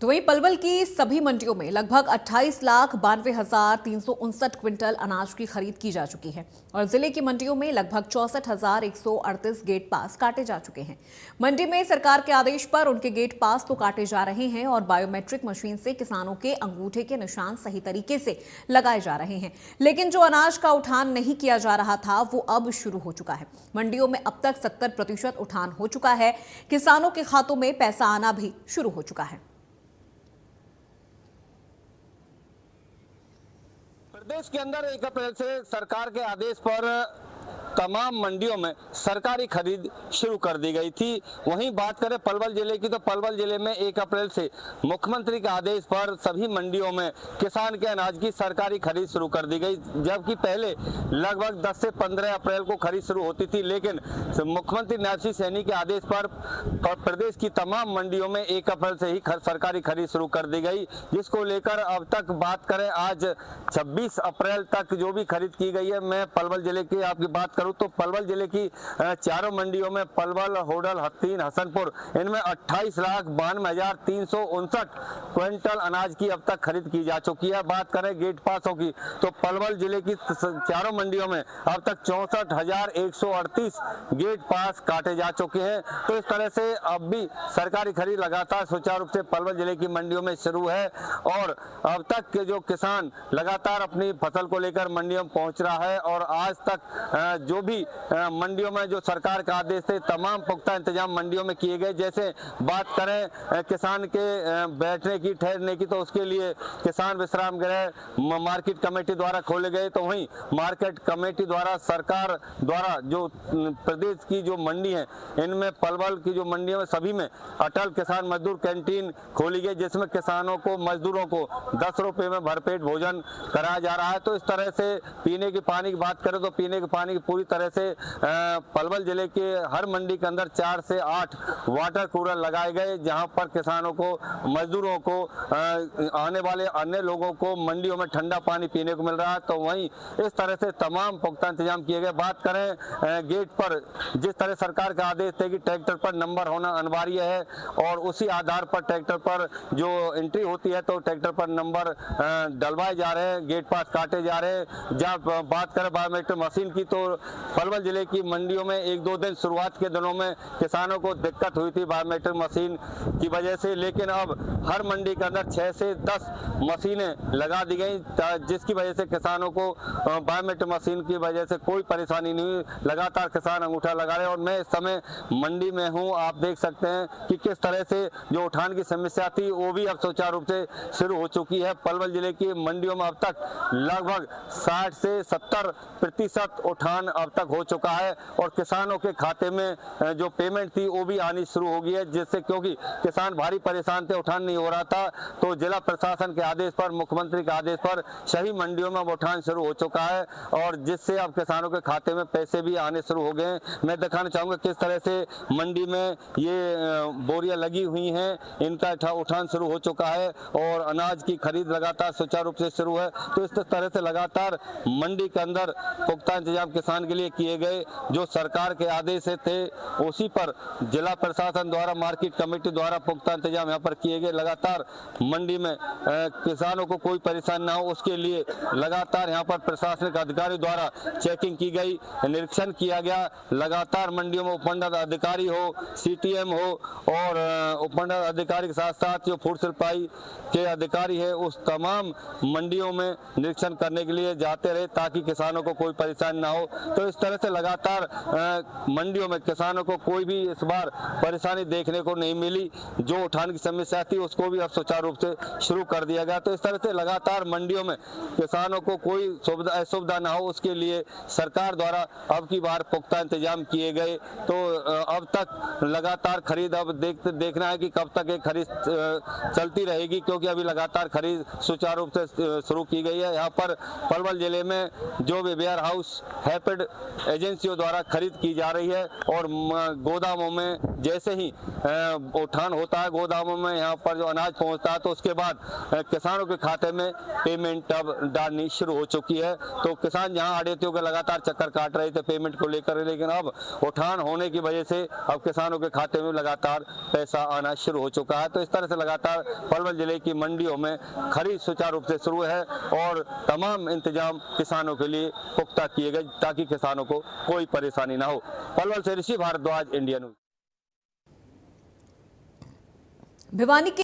तो वहीं पलवल की सभी मंडियों में लगभग 28,92,359 क्विंटल अनाज की खरीद की जा चुकी है और जिले की मंडियों में लगभग 64,138 गेट पास काटे जा चुके हैं। मंडी में सरकार के आदेश पर उनके गेट पास तो काटे जा रहे हैं और बायोमेट्रिक मशीन से किसानों के अंगूठे के निशान सही तरीके से लगाए जा रहे हैं, लेकिन जो अनाज का उठान नहीं किया जा रहा था वो अब शुरू हो चुका है। मंडियों में अब तक 70% उठान हो चुका है। किसानों के खातों में पैसा आना भी शुरू हो चुका है। प्रदेश के अंदर 1 अप्रैल से सरकार के आदेश पर तमाम मंडियों में सरकारी खरीद शुरू कर दी गई थी। वहीं बात करें पलवल जिले की, तो पलवल जिले में 1 अप्रैल से मुख्यमंत्री के आदेश पर सभी मंडियों में किसान के अनाज की सरकारी खरीद शुरू कर दी गई, जबकि पहले लगभग 10 से 15 अप्रैल को खरीद शुरू होती थी, लेकिन मुख्यमंत्री नायब सिंह सैनी के आदेश पर प्रदेश की तमाम मंडियों में 1 अप्रैल से ही सरकारी खरीद शुरू कर दी गई, जिसको लेकर अब तक बात करें आज 26 अप्रैल तक जो भी खरीद की गई है। मैं पलवल जिले की आपकी बात करूं तो पलवल जिले की चारों मंडियों में पलवल, होडल, हत्तीन, हसनपुर, इनमें 28,92,359 क्विंटल अनाज की अब तक खरीद की जा चुकी है। बात करें गेट पासों की तो पलवल जिले की चारों मंडियों में अब तक 64,138 गेट पास काटे जा चुके हैं। तो इस तरह से अब भी सरकारी खरीद लगातार सुचारू रूप से पलवल जिले की मंडियों में शुरू है और अब तक के जो किसान लगातार अपनी फसल को लेकर मंडियों में पहुंच रहा है और आज तक जो भी मंडियों में जो सरकार का आदेश थे तमाम पुख्ता इंतजाम मंडियों में किए गए। जैसे बात करें किसान के बैठने की, ठहरने की, तो उसके लिए किसान विश्राम गृह मार्केट कमेटी द्वारा खोले गए। तो वहीं मार्केट कमेटी द्वारा सरकार द्वारा जो प्रदेश की जो मंडी है इनमें पलवल की जो मंडियों में सभी में अटल किसान मजदूर कैंटीन खोली गई, जिसमें किसानों को, मजदूरों को 10 रुपए में भरपेट भोजन कराया जा रहा है। तो इस तरह से पीने के पानी की बात करें तो पीने के पानी की पूरी तरह से पलवल जिले के हर मंडी के अंदर 4 से 8 वाटर कूलर लगाए गए, जहां पर किसानों को, मजदूरों को, आने वाले अन्य लोगों को मंडियों में ठंडा पानी पीने को मिल रहा है। तो वहीं इस तरह से तमाम पुख्ता इंतजाम किए गए। बात करें गेट पर जिस तरह सरकार का आदेश थे कि ट्रैक्टर पर नंबर होना अनिवार्य है और उसी आधार पर ट्रैक्टर पर जो एंट्री होती है तो ट्रैक्टर पर नंबर डलवाए जा रहे हैं, गेट पास काटे जा रहे हैं। जब बात करें बायोमेट्रिक मशीन की तो पलवल जिले की मंडियों में 1-2 दिन शुरुआत के दिनों में किसानों को दिक्कत हुई थी बायोमेट्रिक मशीन की वजह से, लेकिन अब हर मंडी के अंदर 6 से 10 मशीनें लगा दी गई, जिसकी वजह से किसानों को बायोमेट्रिक मशीन की वजह से कोई परेशानी नहीं हुई। लगातार किसान अंगूठा लगा रहे हैं और मैं इस समय मंडी में हूँ। आप देख सकते हैं कि किस तरह से जो उठान की समस्या थी वो भी अब सुचारू रूप से शुरू हो चुकी है। पलवल जिले की मंडियों में अब तक लगभग 60 से 70% उठान अब तक हो चुका है और किसानों के खाते में जो पेमेंट थी वो भी आनी शुरू हो गई है, जिससे क्योंकि किसान भारी परेशान थे, उठान नहीं हो रहा था। तो जिला प्रशासन के आदेश पर, मुख्यमंत्री के आदेश पर सभी मंडियों में उठान शुरू हो चुका है और जिससे अब किसानों के खाते में पैसे भी आने शुरू हो गए हैं। मैं दिखाना चाहूँगा किस तरह से मंडी में ये बोरियां लगी हुई हैं, इनका उठान शुरू हो चुका है और अनाज की खरीद लगातार सुचारू रूप से शुरू है। तो इस तरह से लगातार मंडी के अंदर पुख्ता इंतजाम किसान के लिए किए गए। जो सरकार के आदेश थे उसी पर जिला प्रशासन द्वारा, मार्केट कमेटी द्वारा पुख्ता इंतजाम यहाँ पर किए गए। लगातार मंडी में किसानों को कोई परेशानी ना हो उसके लिए लगातार यहाँ पर प्रशासनिक अधिकारी द्वारा चेकिंग की गई, निरीक्षण किया गया। लगातार मंडियों में उपमंडल अधिकारी हो, सीटीएम हो और उपमंडल अधिकारी के साथ साथ जो फूड सप्लाई के अधिकारी है उस तमाम मंडियों में निरीक्षण करने के लिए जाते रहे ताकि किसानों को कोई परेशानी ना हो। तो इस तरह से लगातार मंडियों में किसानों को कोई भी इस बार परेशानी देखने को नहीं मिली। जो उठान की समस्या थी उसको भी अब सुचारू रूप से शुरू कर दिया गया। तो इस तरह से लगातार मंडियों में किसानों को कोई असुविधा ना हो उसके लिए सरकार द्वारा अब की बार पुख्ता इंतजाम किए गए। तो अब तक लगातार खरीद अब देखना है कि कब तक ये खरीद चलती रहेगी, क्योंकि अभी लगातार खरीद सुचारू रूप से शुरू की गई है। यहाँ पर पलवल जिले में जो भी वेयर हाउस, हैपिड एजेंसियों द्वारा खरीद की जा रही है और गोदामों में जैसे ही उठान होता है, गोदामों में यहाँ पर जो अनाज पहुँचता है तो उसके बाद किसानों के खाते में पेमेंट अब डालनी शुरू हो चुकी है। तो किसान जहाँ आड़तियों के लगातार चक्कर काट रहे थे पेमेंट को लेकर, लेकिन अब उठान होने की वजह से अब किसानों के खाते में लगातार पैसा आना शुरू हो चुका है। तो इस तरह से लगातार पलवल जिले की मंडियों में खरीद सुचारू रूप से शुरू है और तमाम इंतजाम किसानों के लिए पुख्ता किए गए ताकि किसानों को कोई परेशानी ना हो। पलवल से ऋषि भारद्वाज, इंडिया न्यूज। भिवानी के